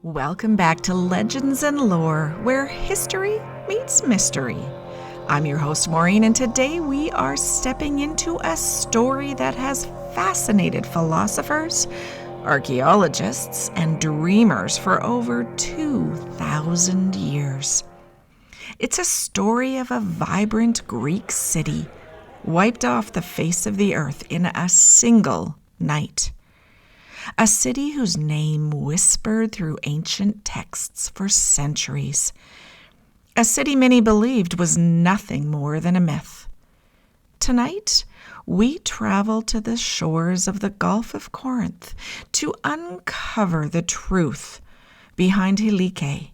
Welcome back to Legends and Lore, where history meets mystery. I'm your host, Maureen, and today we are stepping into a story that has fascinated philosophers, archaeologists, and dreamers for over 2,000 years. It's a story of a vibrant Greek city wiped off the face of the earth in a single night. A city whose name whispered through ancient texts for centuries. A city many believed was nothing more than a myth. Tonight, we travel to the shores of the Gulf of Corinth to uncover the truth behind Helike,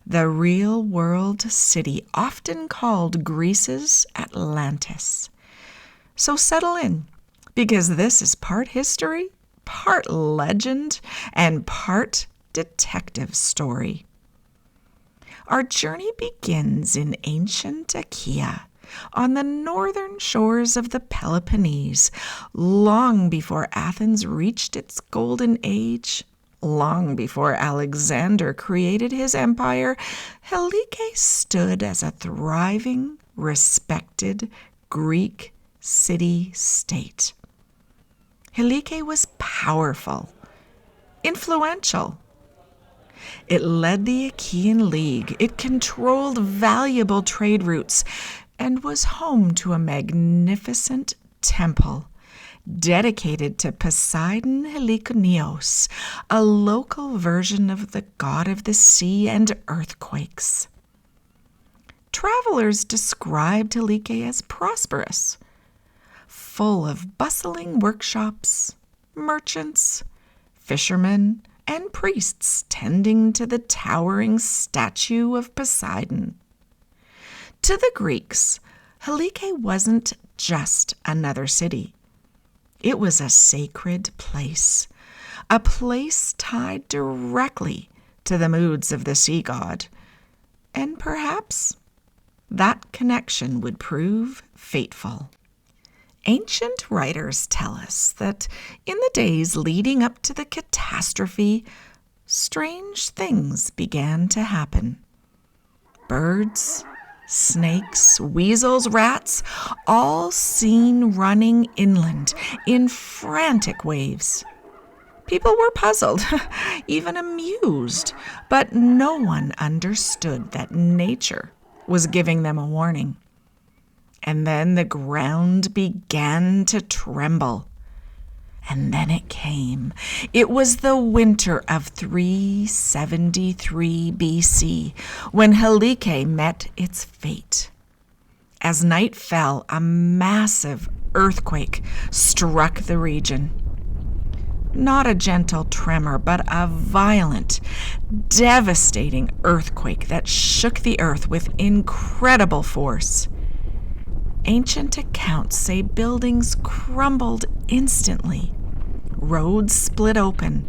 the real-world city often called Greece's Atlantis. So settle in, because this is part history, part legend, and part detective story. Our journey begins in ancient Achaea, on the northern shores of the Peloponnese, long before Athens reached its golden age, long before Alexander created his empire. Helike stood as a thriving, respected Greek city-state. Helike was powerful, influential. It led the Achaean League, it controlled valuable trade routes, and was home to a magnificent temple dedicated to Poseidon Helikonios, a local version of the god of the sea and earthquakes. Travelers described Helike as prosperous, full of bustling workshops, merchants, fishermen, and priests tending to the towering statue of Poseidon. To the Greeks, Helike wasn't just another city. It was a sacred place, a place tied directly to the moods of the sea god, and perhaps that connection would prove fateful. Ancient writers tell us that in the days leading up to the catastrophe, strange things began to happen. Birds, snakes, weasels, rats, all seen running inland in frantic waves. People were puzzled, even amused, but no one understood that nature was giving them a warning. And then the ground began to tremble. And then it came. It was the winter of 373 BC when Helike met its fate. As night fell, a massive earthquake struck the region. Not a gentle tremor, but a violent, devastating earthquake that shook the earth with incredible force. Ancient accounts say buildings crumbled instantly, roads split open,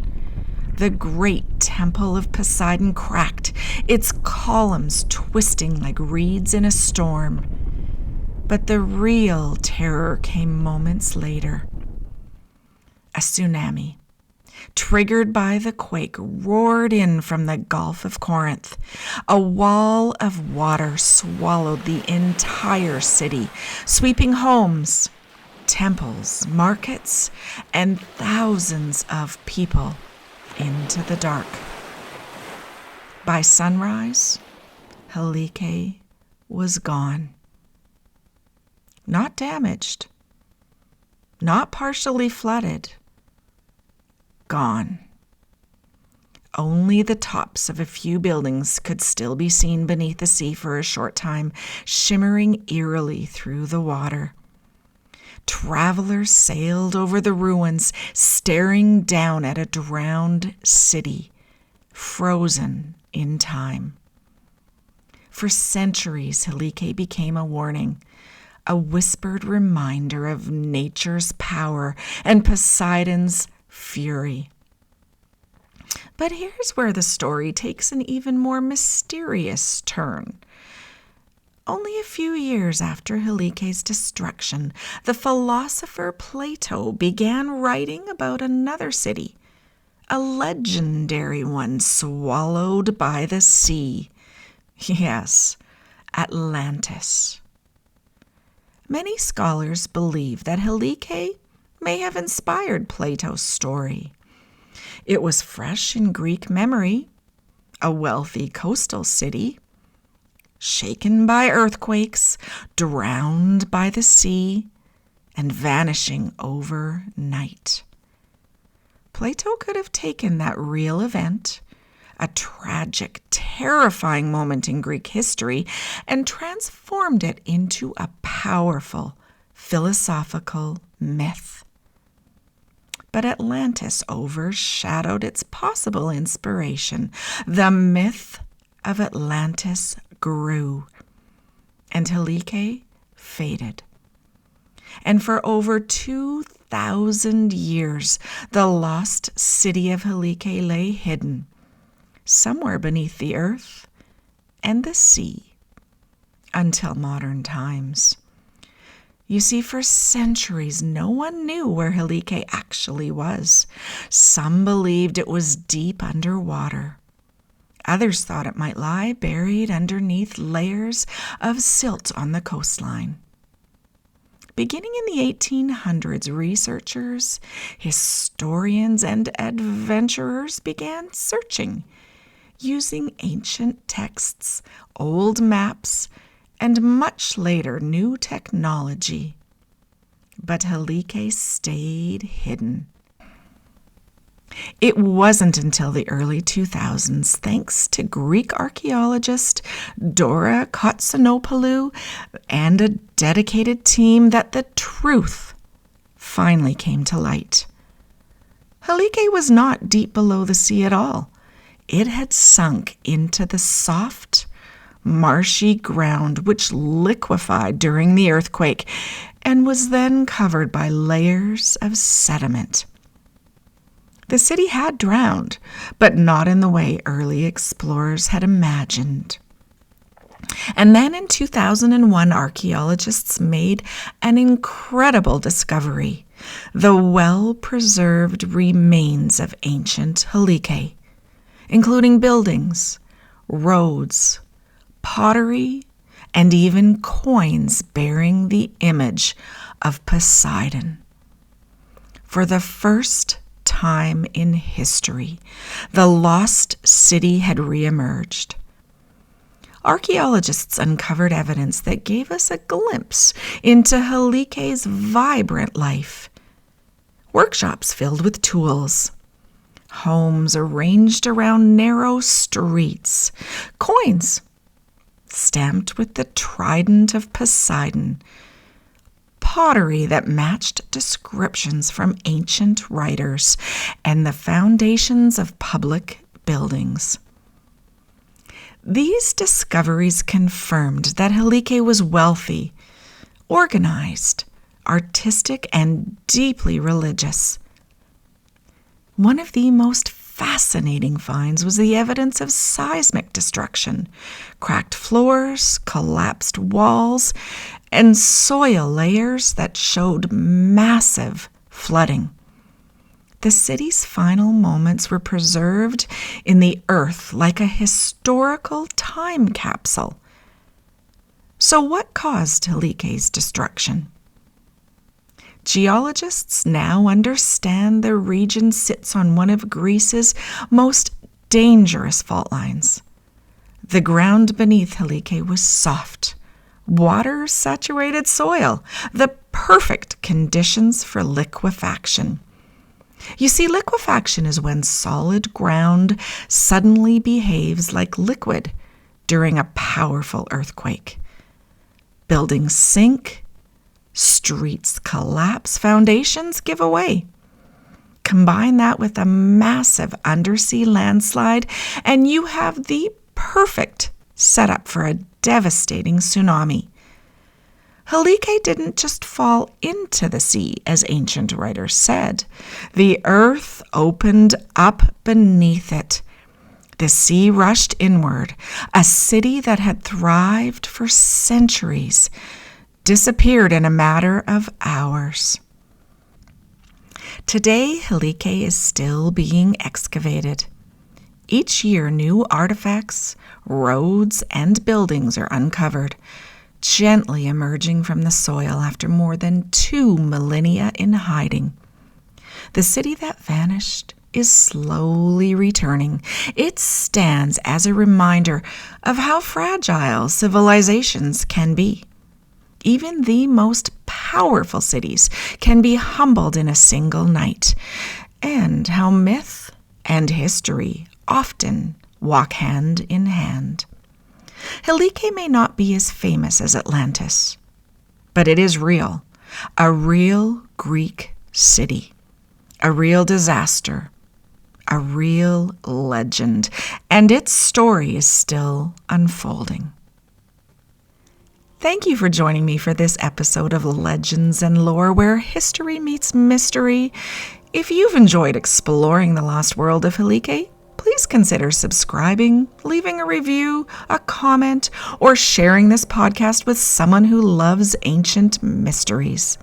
the great temple of Poseidon cracked, its columns twisting like reeds in a storm. But the real terror came moments later. A tsunami, triggered by the quake, roared in from the Gulf of Corinth. A wall of water swallowed the entire city, sweeping homes, temples, markets, and thousands of people into the dark. By sunrise, Helike was gone. Not damaged, not partially flooded. Gone. Only the tops of a few buildings could still be seen beneath the sea for a short time, shimmering eerily through the water. Travelers sailed over the ruins, staring down at a drowned city, frozen in time. For centuries, Helike became a warning, a whispered reminder of nature's power and Poseidon's fury. But here's where the story takes an even more mysterious turn. Only a few years after Helike's destruction, the philosopher Plato began writing about another city, a legendary one swallowed by the sea. Yes, Atlantis. Many scholars believe that Helike may have inspired Plato's story. It was fresh in Greek memory, a wealthy coastal city, shaken by earthquakes, drowned by the sea, and vanishing overnight. Plato could have taken that real event, a tragic, terrifying moment in Greek history, and transformed it into a powerful philosophical myth. But Atlantis overshadowed its possible inspiration. The myth of Atlantis grew, and Helike faded. And for over 2,000 years, the lost city of Helike lay hidden, somewhere beneath the earth and the sea, until modern times. You see, for centuries, no one knew where Helike actually was. Some believed it was deep underwater. Others thought it might lie buried underneath layers of silt on the coastline. Beginning in the 1800s, researchers, historians, and adventurers began searching, using ancient texts, old maps, and much later new technology. But Helike stayed hidden. It wasn't until the early 2000s, thanks to Greek archaeologist Dora Kotsanopoulou and a dedicated team, that the truth finally came to light. Helike was not deep below the sea at all. It had sunk into the soft, marshy ground which liquefied during the earthquake and was then covered by layers of sediment. The city had drowned, but not in the way early explorers had imagined. And then in 2001, archaeologists made an incredible discovery: the well-preserved remains of ancient Helike, including buildings, roads, pottery, and even coins bearing the image of Poseidon. For the first time in history, the lost city had reemerged. Archaeologists uncovered evidence that gave us a glimpse into Helike's vibrant life. Workshops filled with tools, homes arranged around narrow streets, coins stamped with the trident of Poseidon, pottery that matched descriptions from ancient writers, and the foundations of public buildings. These discoveries confirmed that Helike was wealthy, organized, artistic, and deeply religious. One of the most fascinating finds was the evidence of seismic destruction: cracked floors, collapsed walls, and soil layers that showed massive flooding. The city's final moments were preserved in the earth like a historical time capsule. So what caused Helike's destruction? Geologists now understand the region sits on one of Greece's most dangerous fault lines. The ground beneath Helike was soft, water-saturated soil, the perfect conditions for liquefaction. You see, liquefaction is when solid ground suddenly behaves like liquid during a powerful earthquake. Buildings sink, streets collapse, foundations give away. Combine that with a massive undersea landslide, and you have the perfect setup for a devastating tsunami. Helike didn't just fall into the sea, as ancient writers said. The earth opened up beneath it. The sea rushed inward. A city that had thrived for centuries disappeared in a matter of hours. Today, Helike is still being excavated. Each year, new artifacts, roads, and buildings are uncovered, gently emerging from the soil after more than 2 millennia in hiding. The city that vanished is slowly returning. It stands as a reminder of how fragile civilizations can be. Even the most powerful cities can be humbled in a single night, and how myth and history often walk hand in hand. Helike may not be as famous as Atlantis, but it is real, a real Greek city, a real disaster, a real legend, and its story is still unfolding. Thank you for joining me for this episode of Legends and Lore, where history meets mystery. If you've enjoyed exploring the lost world of Helike, please consider subscribing, leaving a review, a comment, or sharing this podcast with someone who loves ancient mysteries.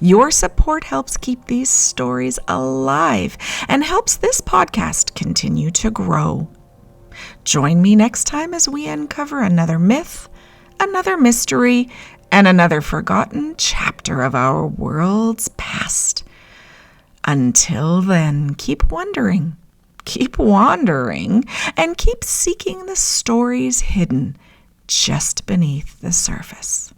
Your support helps keep these stories alive and helps this podcast continue to grow. Join me next time as we uncover another myth, another mystery, and another forgotten chapter of our world's past. Until then, keep wondering, keep wandering, and keep seeking the stories hidden just beneath the surface.